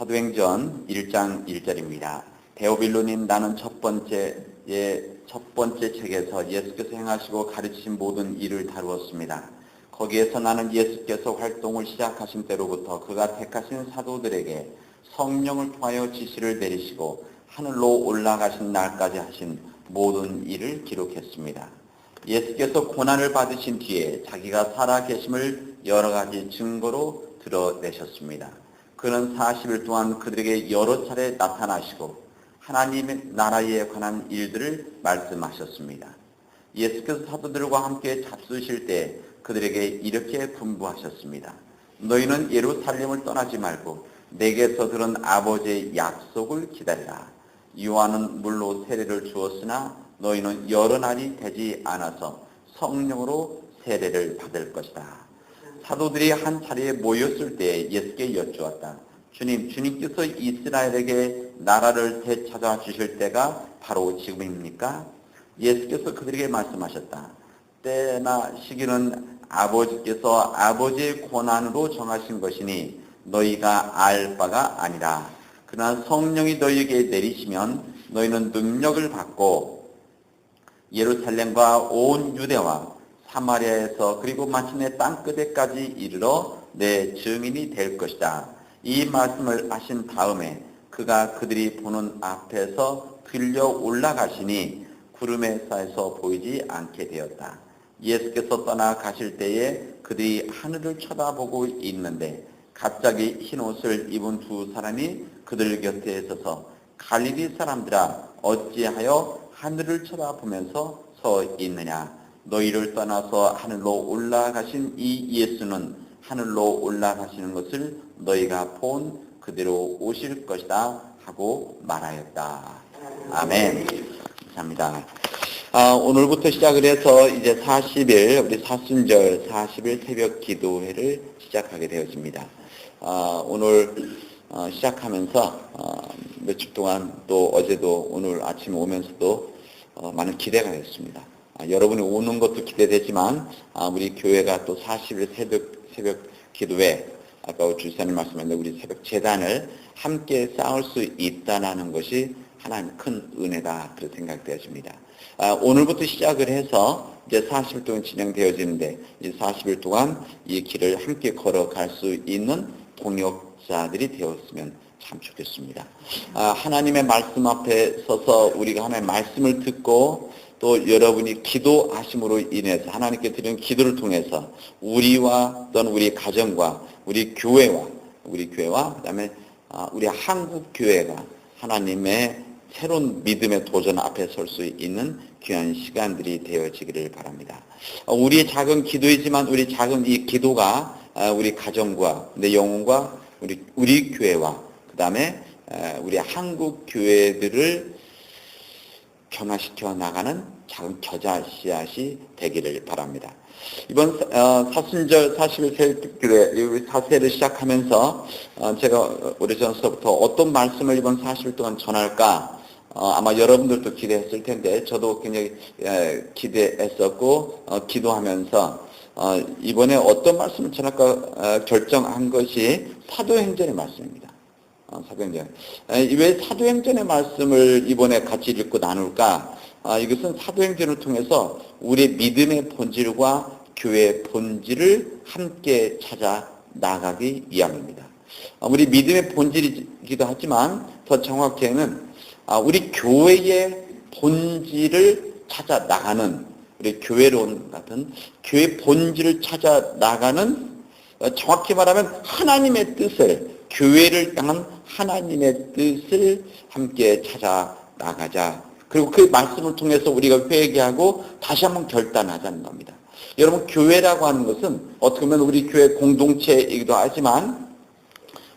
사도행전 1장 1절입니다. 데오빌로님, 나는 첫 번째 책에서 예수께서 행하시고 가르치신 모든 일을 다루었습니다. 거기에서 나는 예수께서 활동을 시작하신 때로부터 그가 택하신 사도들에게 성령을 통하여 지시를 내리시고 하늘로 올라가신 날까지 하신 모든 일을 기록했습니다. 예수께서 고난을 받으신 뒤에 자기가 살아계심을 여러 가지 증거로 드러내셨습니다. 그는 40일 동안 그들에게 여러 차례 나타나시고 하나님의 나라에 관한 일들을 말씀하셨습니다. 예수께서 사도들과 함께 잡수실 때 그들에게 이렇게 분부하셨습니다. 너희는 예루살렘을 떠나지 말고 내게서 들은 아버지의 약속을 기다리라. 요한은 물로 세례를 주었으나 너희는 여러 날이 되지 않아서 성령으로 세례를 받을 것이다. 사도들이 한 자리에 모였을 때 예수께 여쭈었다. 주님께서 이스라엘에게 나라를 되찾아 주실 때가 바로 지금입니까? 예수께서 그들에게 말씀하셨다. 때나 시기는 아버지께서 아버지의 권한으로 정하신 것이니 너희가 알 바가 아니라. 그러나 성령이 너희에게 내리시면 너희는 능력을 받고 예루살렘과 온 유대와 사마리아에서 그리고 마침내 땅끝에까지 이르러 내 증인이 될 것이다. 이 말씀을 하신 다음에 그가 그들이 보는 앞에서 들려 올라가시니 구름의 사이에서 보이지 않게 되었다. 예수께서 떠나가실 때에 그들이 하늘을 쳐다보고 있는데 갑자기 흰 옷을 입은 두 사람이 그들 곁에 서서 갈릴리 사람들아, 어찌하여 하늘을 쳐다보면서 서 있느냐? 너희를 떠나서 하늘로 올라가신 이 예수는 하늘로 올라가시는 것을 너희가 본 그대로 오실 것이다 하고 말하였다. 아멘. 감사합니다. 오늘부터 시작을 해서 이제 40일 우리 사순절 40일 새벽 기도회를 시작하게 되었습니다. 오늘 시작하면서 며칠 동안 또 어제도 오늘 아침에 오면서도 많은 기대가 됐습니다. 여러분이 오는 것도 기대되지만 우리 교회가 또 40일 새벽 기도회, 아까 주사님 말씀하셨는데 우리 새벽 재단을 함께 쌓을 수 있다는 것이 하나님 큰 은혜다 그렇게 생각되어집니다. 오늘부터 시작을 해서 이제 40일 동안 진행되어지는데 이제 40일 동안 이 길을 함께 걸어갈 수 있는 동역자들이 되었으면 참 좋겠습니다. 하나님의 말씀 앞에 서서 우리가 하나님의 말씀을 듣고 또 여러분이 기도하심으로 인해서 하나님께 드리는 기도를 통해서 우리와 또는 우리 가정과 우리 교회와 그다음에 우리 한국 교회가 하나님의 새로운 믿음의 도전 앞에 설 수 있는 귀한 시간들이 되어지기를 바랍니다. 우리의 작은 기도이지만 우리 작은 이 기도가 우리 가정과 내 영혼과 우리 교회와 그다음에 우리 한국 교회들을 변화시켜 나가는 작은 겨자 씨앗이 되기를 바랍니다. 이번 사순절 40일 새벽기도회 사세를 시작하면서 제가 오래전서부터 어떤 말씀을 이번 40일 동안 전할까 아마 여러분들도 기대했을 텐데 저도 굉장히 기대했었고 기도하면서 이번에 어떤 말씀을 전할까 결정한 것이 사도행전의 말씀입니다. 사도행전. 왜 사도행전의 말씀을 이번에 같이 읽고 나눌까? 이것은 사도행전을 통해서 우리의 믿음의 본질과 교회의 본질을 함께 찾아 나가기 위함입니다. 우리 믿음의 본질이기도 하지만 더 정확히는 우리 교회의 본질을 찾아 나가는 우리 교회론 같은 교회의 본질을 찾아 나가는 정확히 말하면 하나님의 뜻을 교회를 향한 하나님의 뜻을 함께 찾아 나가자. 그리고 그 말씀을 통해서 우리가 회개하고 다시 한번 결단하자는 겁니다. 여러분, 교회라고 하는 것은 어떻게 보면 우리 교회 공동체이기도 하지만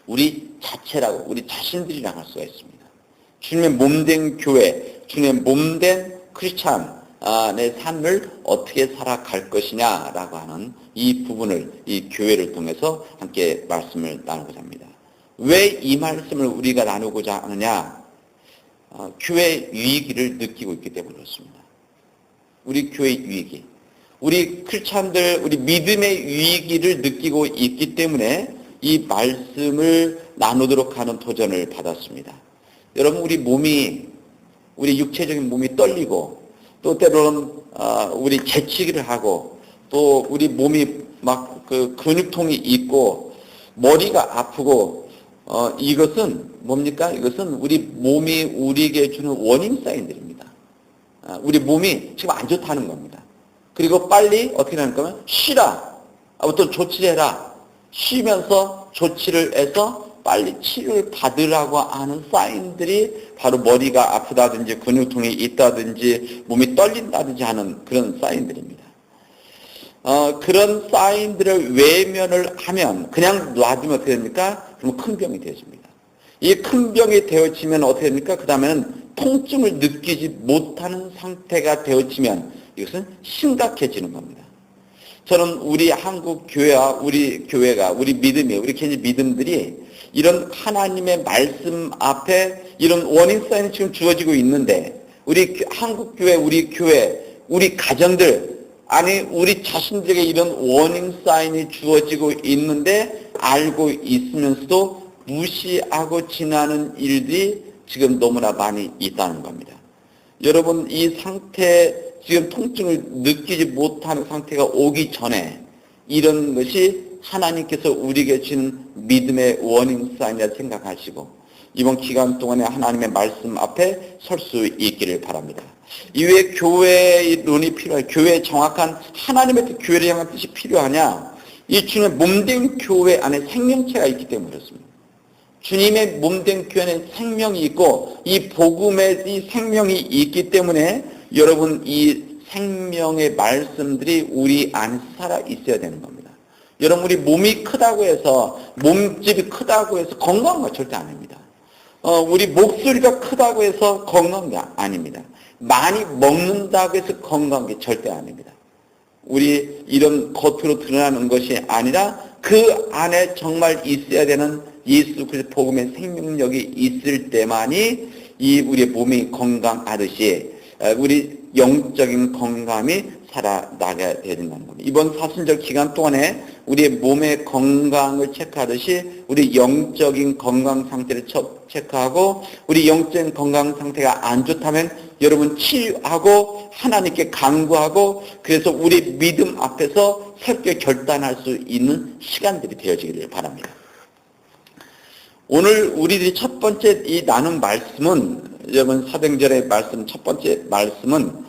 우리 자체라고, 우리 자신들이라고 할 수가 있습니다. 주님의 몸된 교회, 주님의 몸된 크리스찬의 삶을 어떻게 살아갈 것이냐라고 하는 이 부분을 이 교회를 통해서 함께 말씀을 나누고자 합니다. 왜 이 말씀을 우리가 나누고자 하느냐? 교회의 위기를 느끼고 있기 때문에 그렇습니다. 우리 교회의 위기, 우리 크리스찬들, 우리 믿음의 위기를 느끼고 있기 때문에 이 말씀을 나누도록 하는 도전을 받았습니다. 여러분, 우리 육체적인 몸이 떨리고, 또 때로는 우리 재치기를 하고, 또 우리 몸이 막 그 근육통이 있고 머리가 아프고, 이것은 뭡니까? 이것은 우리 몸이 우리에게 주는 워닝 사인들입니다. 우리 몸이 지금 안 좋다는 겁니다. 그리고 빨리 어떻게 하는 거면 쉬라, 어떤 조치를 해라, 쉬면서 조치를 해서 빨리 치료를 받으라고 하는 사인들이 바로 머리가 아프다든지 근육통이 있다든지 몸이 떨린다든지 하는 그런 사인들입니다. 그런 사인들을 외면을 하면, 그냥 놔두면 어떻게 됩니까? 그러면 큰 병이 되어집니다. 이 큰 병이 되어지면 어떻게 됩니까? 그 다음에는 통증을 느끼지 못하는 상태가 되어지면 이것은 심각해지는 겁니다. 저는 우리 한국 교회와 우리 교회가, 우리 믿음이, 우리 개인 믿음들이 이런 하나님의 말씀 앞에 이런 워닝 사인이 지금 주어지고 있는데, 우리 한국 교회, 우리 교회, 우리 가정들, 아니 우리 자신들에게 이런 워닝 사인이 주어지고 있는데 알고 있으면서도 무시하고 지나는 일들이 지금 너무나 많이 있다는 겁니다. 여러분, 이 상태, 지금 통증을 느끼지 못하는 상태가 오기 전에 이런 것이 하나님께서 우리에게 주는 믿음의 워닝 사인이라 생각하시고 이번 기간 동안에 하나님의 말씀 앞에 설 수 있기를 바랍니다. 이외에 교회의 론이 필요해. 교회의 정확한 하나님의 뜻, 교회를 향한 뜻이 필요하냐? 이 주님의 몸된 교회 안에 생명체가 있기 때문에 그렇습니다. 주님의 몸된 교회 안에 생명이 있고 이 복음의 이 생명이 있기 때문에 여러분, 이 생명의 말씀들이 우리 안에 살아 있어야 되는 겁니다. 여러분, 우리 몸이 크다고 해서, 몸집이 크다고 해서 건강한 거 절대 아닙니다. 우리 목소리가 크다고 해서 건강한 게 아닙니다. 많이 먹는다고 해서 건강한 게 절대 아닙니다. 우리 이런 겉으로 드러나는 것이 아니라 그 안에 정말 있어야 되는 예수 그리스도 복음의 생명력이 있을 때만이 이 우리의 몸이 건강하듯이 우리 영적인 건강이 살아나가야 된다는 겁니다. 이번 사순절 기간 동안에 우리의 몸의 건강을 체크하듯이 우리 영적인 건강 상태를 체크하고, 우리 영적인 건강 상태가 안 좋다면 여러분 치유하고 하나님께 간구하고, 그래서 우리 믿음 앞에서 새롭게 결단할 수 있는 시간들이 되어지기를 바랍니다. 오늘 우리들이 첫 번째 이 나눈 말씀은, 여러분 사도행전의 말씀 첫 번째 말씀은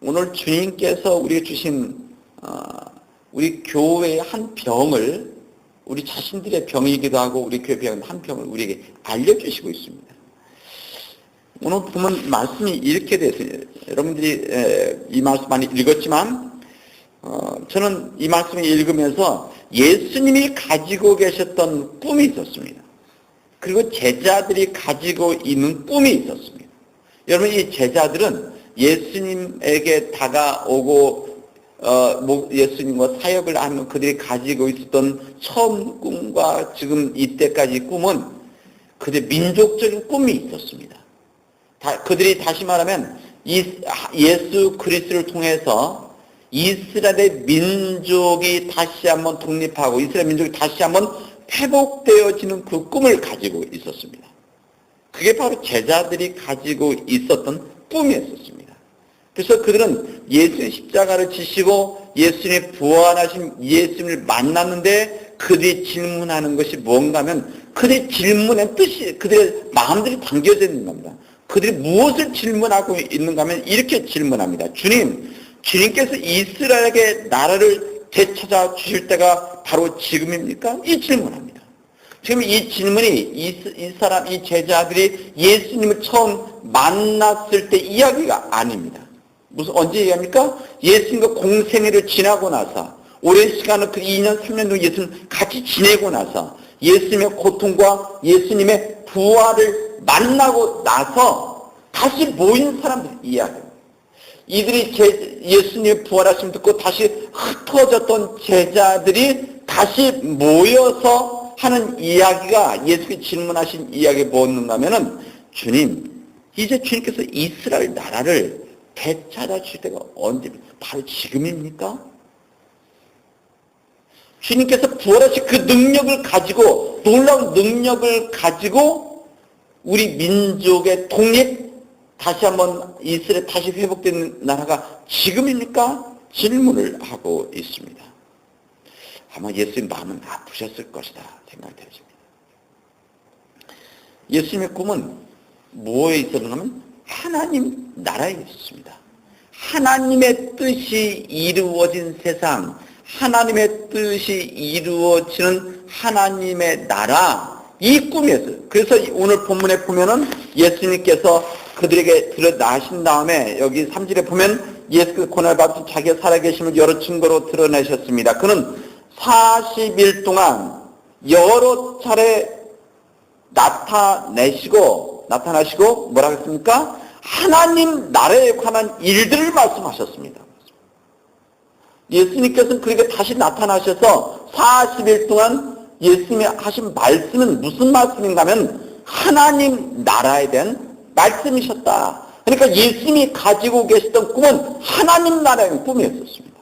오늘 주님께서 우리에게 주신 우리 교회의 한 병을, 우리 자신들의 병이기도 하고 우리 교회 병 한 병을 우리에게 알려주시고 있습니다. 오늘 보면 말씀이 이렇게 되어 있어요. 여러분들이 이 말씀 많이 읽었지만 저는 이 말씀을 읽으면서 예수님이 가지고 계셨던 꿈이 있었습니다. 그리고 제자들이 가지고 있는 꿈이 있었습니다. 여러분, 이 제자들은 예수님에게 다가오고 예수님과 사역을 하는 그들이 가지고 있었던 처음 꿈과 지금 이때까지 꿈은 그들의 민족적인 꿈이 있었습니다. 그들이 다시 말하면 예수 그리스도를 통해서 이스라엘의 민족이 다시 한번 독립하고 이스라엘 민족이 다시 한번 회복되어지는 그 꿈을 가지고 있었습니다. 그게 바로 제자들이 가지고 있었던 꿈이었습니다. 그래서 그들은 예수의 십자가를 지시고 예수님의 부활하신 예수님을 만났는데 그들이 질문하는 것이 뭔가 하면 그들의 질문의 뜻이 그들의 마음들이 담겨져 있는 겁니다. 그들이 무엇을 질문하고 있는가 하면 이렇게 질문합니다. 주님께서 이스라엘에게 나라를 되찾아 주실 때가 바로 지금입니까? 이 질문합니다. 지금 이 질문이 이 제자들이 예수님을 처음 만났을 때 이야기가 아닙니다. 언제 얘기합니까? 예수님과 공생애를 지나고 나서 오랜 시간을 그 2년, 3년 동안 예수님 같이 지내고 나서 예수님의 고통과 예수님의 부활을 만나고 나서 다시 모인 사람들 이야기입니다. 이들이 예수님의 부활하심을 듣고 다시 흩어졌던 제자들이 다시 모여서 하는 이야기가, 예수님이 질문하신 이야기가 뭐였는가 하면은, 주님, 이제 주님께서 이스라엘 나라를 되찾아 주실 때가 언제입니까? 바로 지금입니까? 주님께서 부활하신 그 능력을 가지고, 놀라운 능력을 가지고 우리 민족의 독립, 다시 한번 이스라엘 다시 회복된 나라가 지금입니까? 질문을 하고 있습니다. 아마 예수님 마음은 아프셨을 것이다 생각이 되어집니다. 예수님의 꿈은 뭐에 있었냐면 하나님 나라에 있었습니다. 하나님의 뜻이 이루어진 세상, 하나님의 뜻이 이루어지는 하나님의 나라, 이 꿈이었어요. 그래서 오늘 본문에 보면은 예수님께서 그들에게 드러나신 다음에 여기 3절에 보면 예수께서 고난을 받으신 자기가 살아계심을 여러 증거로 드러내셨습니다. 그는 40일 동안 여러 차례 나타나시고 뭐라고 했습니까? 하나님 나라에 관한 일들을 말씀하셨습니다. 예수님께서는 그에게 다시 나타나셔서 40일 동안 예수님이 하신 말씀은 무슨 말씀인가 하면 하나님 나라에 대한 말씀이셨다. 그러니까 예수님이 가지고 계시던 꿈은 하나님 나라의 꿈이었습니다.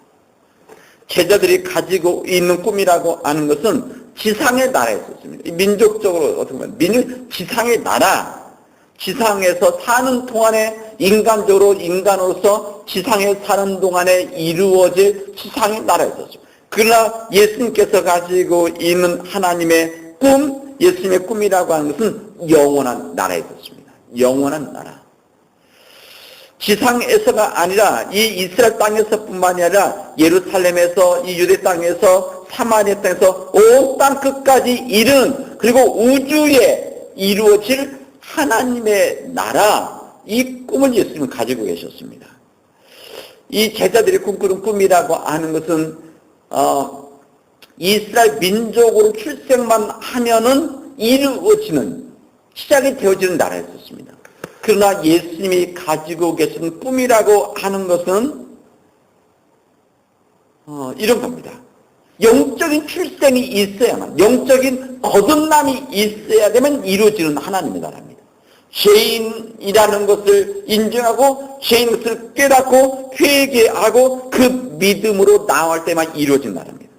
제자들이 가지고 있는 꿈이라고 하는 것은 지상의 나라였었습니다. 민족적으로 어떻게 보면 지상의 나라, 지상에서 사는 동안에 인간적으로 인간으로서 지상에 사는 동안에 이루어질 지상의 나라였었습니다. 그러나 예수님께서 가지고 있는 하나님의 꿈, 예수님의 꿈이라고 하는 것은 영원한 나라였었습니다. 영원한 나라. 지상에서가 아니라 이 이스라엘 땅에서뿐만이 아니라 예루살렘에서, 이 유대 땅에서, 사마리아 땅에서 온 땅 끝까지 이른, 그리고 우주에 이루어질 하나님의 나라, 이 꿈을 예수님은 가지고 계셨습니다. 이 제자들이 꿈꾸는 꿈이라고 하는 것은 이스라엘 민족으로 출생만 하면은 이루어지는, 시작이 되어지는 나라였었습니다. 그러나 예수님이 가지고 계신 꿈이라고 하는 것은 이런 겁니다. 영적인 출생이 있어야만, 영적인 거듭남이 있어야 되면 이루어지는 하나님의 나라입니다. 죄인이라는 것을 인정하고 죄인 것을 깨닫고 회개하고 그 믿음으로 나올 때만 이루어진 나라입니다.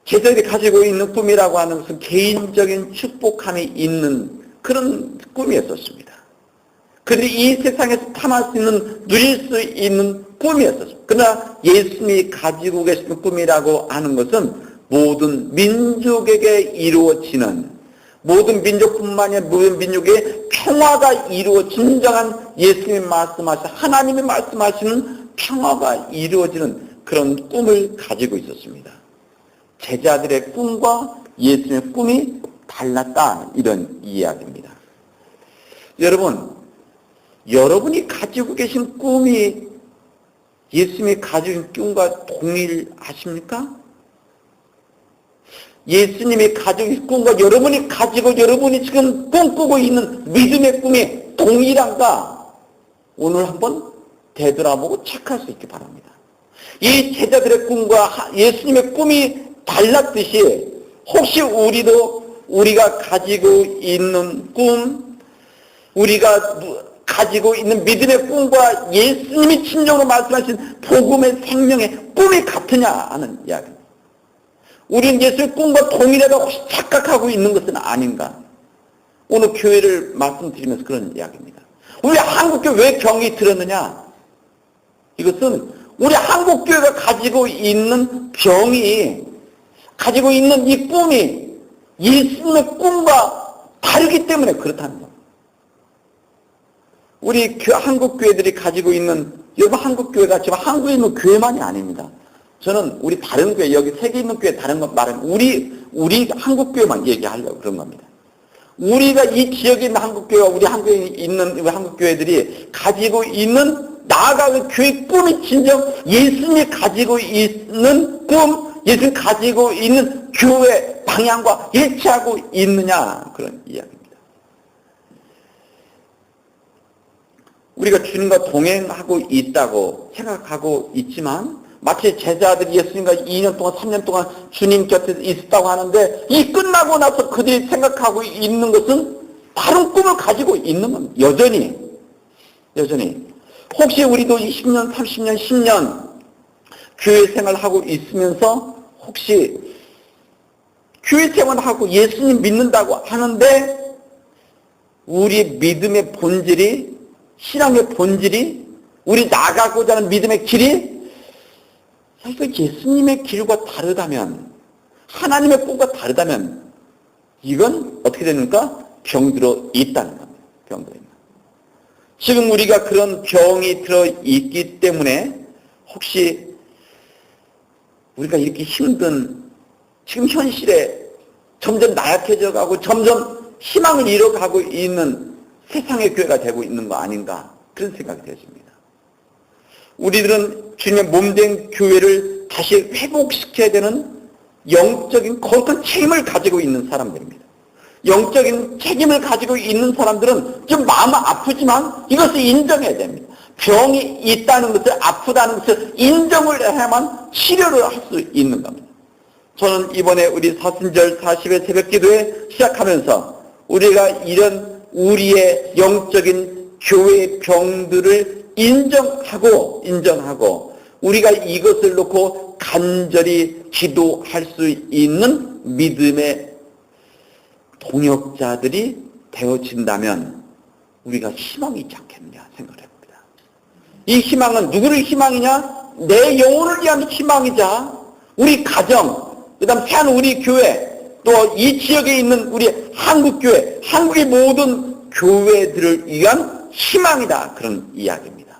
제자들이 가지고 있는 꿈이라고 하는 것은 개인적인 축복함이 있는 그런 꿈이었었습니다. 그런데 이 세상에서 탐할 수 있는, 누릴 수 있는 꿈이었었습니다. 그러나 예수님이 가지고 계시는 꿈이라고 하는 것은 모든 민족에게 이루어지는, 모든 민족뿐만 아니라 모든 민족의 평화가 이루어, 진정한 예수님이 말씀하신, 하나님이 말씀하시는 평화가 이루어지는 그런 꿈을 가지고 있었습니다. 제자들의 꿈과 예수님의 꿈이 달랐다, 이런 이야기입니다. 여러분, 여러분이 가지고 계신 꿈이 예수님이 가지고 계신 꿈과 동일하십니까? 예수님이 가지고 계신 꿈과 여러분이 지금 꿈꾸고 있는 믿음의 꿈이 동일한가? 오늘 한번 되돌아보고 체크할 수 있기 바랍니다. 이 제자들의 꿈과 예수님의 꿈이 달랐듯이 혹시 우리가 가지고 있는 꿈, 우리가 가지고 있는 믿음의 꿈과 예수님이 친정으로 말씀하신 복음의 생명의 꿈이 같으냐 하는 이야기입니다. 우리는 예수의 꿈과 동일하다고 혹시 착각하고 있는 것은 아닌가? 오늘 교회를 말씀드리면서 그런 이야기입니다. 우리 한국교회 왜 병이 들었느냐? 이것은 우리 한국교회가 가지고 있는 병이, 가지고 있는 이 꿈이 예수님의 꿈과 다르기 때문에 그렇다는 겁니다. 우리 한국교회들이 가지고 있는, 여러분 한국교회가 지금 한국에 있는 교회만이 아닙니다. 저는 우리 다른 교회, 여기 세계 있는 교회 다른 것 말은 우리 한국교회만 얘기하려고 그런 겁니다. 우리가 이 지역에 있는 한국교회와 우리 한국에 있는 한국교회들이 가지고 있는 나아가는 교회 꿈이 진정 예수님이 가지고 있는 꿈, 예수님이 가지고 있는 교회 방향과 일치하고 있느냐, 그런 이야기입니다. 우리가 주님과 동행하고 있다고 생각하고 있지만 마치 제자들이 예수님과 2년 동안 3년 동안 주님 곁에 있었다고 하는데 이 끝나고 나서 그들이 생각하고 있는 것은 다른 꿈을 가지고 있는 겁니다. 여전히 혹시 우리도 20년, 30년, 10년 교회 생활을 하고 있으면서 혹시 교회 생활하고 예수님 믿는다고 하는데 우리의 믿음의 본질이, 신앙의 본질이, 우리 나가고자 하는 믿음의 길이 사실 예수님의 길과 다르다면, 하나님의 꿈과 다르다면 이건 어떻게 됩니까? 병들어 있다는 겁니다. 병들어 있다. 지금 우리가 그런 병이 들어 있기 때문에 혹시 우리가 이렇게 힘든 지금 현실에 점점 나약해져 가고 점점 희망을 잃어가고 있는 세상의 교회가 되고 있는 거 아닌가, 그런 생각이 되었습니다. 우리들은 주님의 몸된 교회를 다시 회복시켜야 되는 영적인 거룩한 책임을 가지고 있는 사람들입니다. 영적인 책임을 가지고 있는 사람들은 좀 마음은 아프지만 이것을 인정해야 됩니다. 병이 있다는 것을, 아프다는 것을 인정을 해야만 치료를 할 수 있는 겁니다. 저는 이번에 우리 사순절 40일 새벽기도에 시작하면서 우리가 이런 우리의 영적인 교회의 병들을 인정하고 우리가 이것을 놓고 간절히 기도할 수 있는 믿음의 동역자들이 되어진다면 우리가 희망이 있지 않겠느냐 생각을 해봅니다. 이 희망은 누구를 희망이냐? 내 영혼을 위한 희망이자 우리 가정, 그 다음 새한 우리 교회, 또 이 지역에 있는 우리 한국교회, 한국의 모든 교회들을 위한 희망이다, 그런 이야기입니다.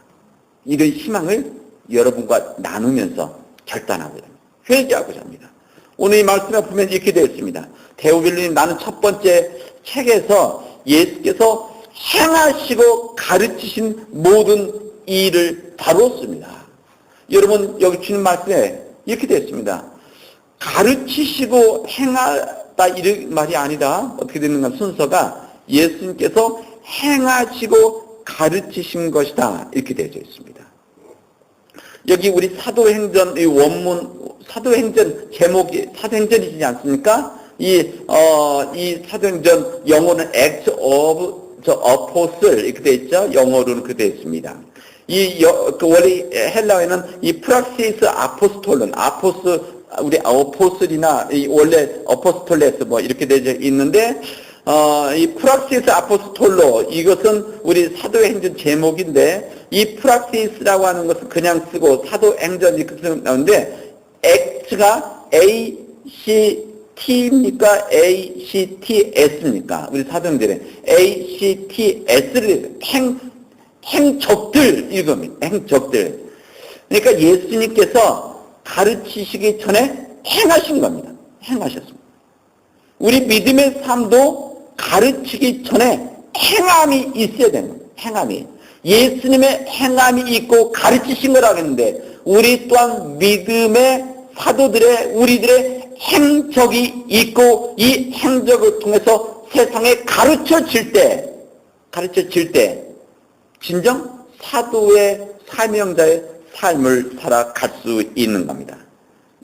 이런 희망을 여러분과 나누면서 결단하고자 합니다. 회개하고자 합니다. 오늘 이 말씀에 보면 이렇게 되어 있습니다. 데오빌루님, 나는 첫 번째 책에서 예수께서 행하시고 가르치신 모든 일을 다루었습니다. 여러분, 여기 주님 말씀에 이렇게 되어 있습니다. 가르치시고 행하다, 이런 말이 아니라 어떻게 되는가, 순서가 예수님께서 행하시고 가르치신 것이다, 이렇게 되어 있습니다. 여기 우리 사도행전, 이 원문, 사도행전 제목이 사도행전이지 않습니까? 이 사도행전 영어는 Acts of the Apostle 이렇게 되어 있죠? 영어로는 그렇게 되어 있습니다. 원래 헬라어에는 이 프락시스 아포스톨론, 우리 아포스리나 원래 어포스톨레스 뭐 이렇게 되어 있는데, 이 프락시스 아포스톨로, 이것은 우리 사도행전 제목인데, 이 프락시스라고 하는 것은 그냥 쓰고 사도행전 이렇게 나오는데, Acts가 ACT입니까? ACTS입니까? 우리 사도행전에 ACTS를 행적들 이겁니다. 행적들. 그러니까 예수님께서 가르치시기 전에 행하신 겁니다. 행하셨습니다. 우리 믿음의 삶도 가르치기 전에 행함이 있어야 되는 거예요. 행함이. 예수님의 행함이 있고 가르치신 거라고 했는데, 우리 또한 믿음의 사도들의, 우리들의 행적이 있고, 이 행적을 통해서 세상에 가르쳐질 때, 진정 사도의 사명자의 삶을 살아갈 수 있는 겁니다.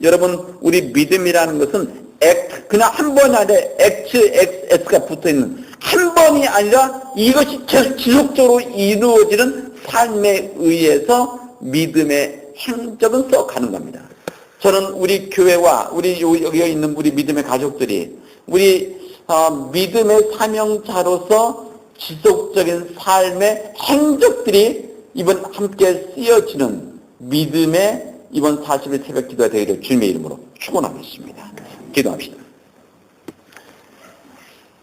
여러분, 우리 믿음이라는 것은 그냥 한 번이 아니라 S가 붙어있는, 한 번이 아니라 이것이 계속 지속적으로 이루어지는 삶에 의해서 믿음의 행적은 써가는 겁니다. 저는 우리 교회와 우리 여기 있는 우리 믿음의 가족들이 우리 믿음의 사명자로서 지속적인 삶의 행적들이 이번 함께 쓰여지는 믿음의 이번 40일 새벽 기도가 되기를 주님의 이름으로 축원하겠습니다. 기도합시다.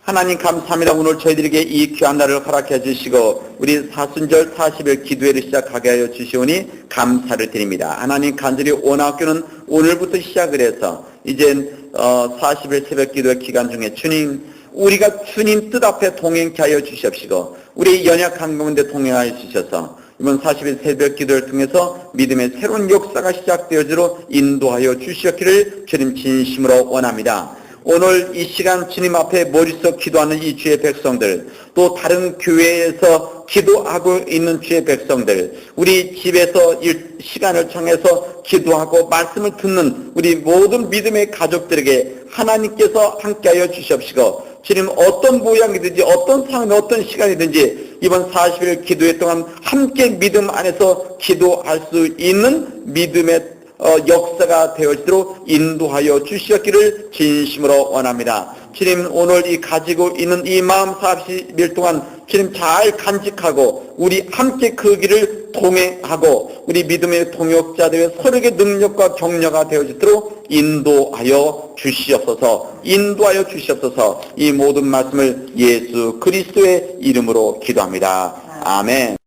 하나님 감사합니다. 오늘 저희들에게 이 귀한 날을 허락해 주시고 우리 사순절 40일 기도회를 시작하게 하여 주시오니 감사를 드립니다. 하나님, 간절히 원학교는 오늘부터 시작을 해서 이젠 40일 새벽 기도회 기간 중에 주님, 우리가 주님 뜻 앞에 동행케 하여 주시옵시고 우리 연약한 가운데 동행하여 주셔서 이번 40일 새벽 기도를 통해서 믿음의 새로운 역사가 시작되어지도록 인도하여 주시옵기를 주님 진심으로 원합니다. 오늘 이 시간 주님 앞에 머릿속 기도하는 이 주의 백성들, 또 다른 교회에서 기도하고 있는 주의 백성들, 우리 집에서 시간을 정해서 기도하고 말씀을 듣는 우리 모든 믿음의 가족들에게 하나님께서 함께하여 주시옵시고 주님, 어떤 모양이든지 어떤 상황이 어떤 시간이든지 이번 40일 기도회 동안 함께 믿음 안에서 기도할 수 있는 믿음의 역사가 되어지도록 인도하여 주시었기를 진심으로 원합니다. 주님, 오늘 이 가지고 있는 이 마음 40일 동안 주님 잘 간직하고 우리 함께 그 길을 동행하고 우리 믿음의 동역자들의 서로의 능력과 격려가 되어지도록 인도하여 주시옵소서. 인도하여 주시옵소서. 이 모든 말씀을 예수 그리스도의 이름으로 기도합니다. 아멘.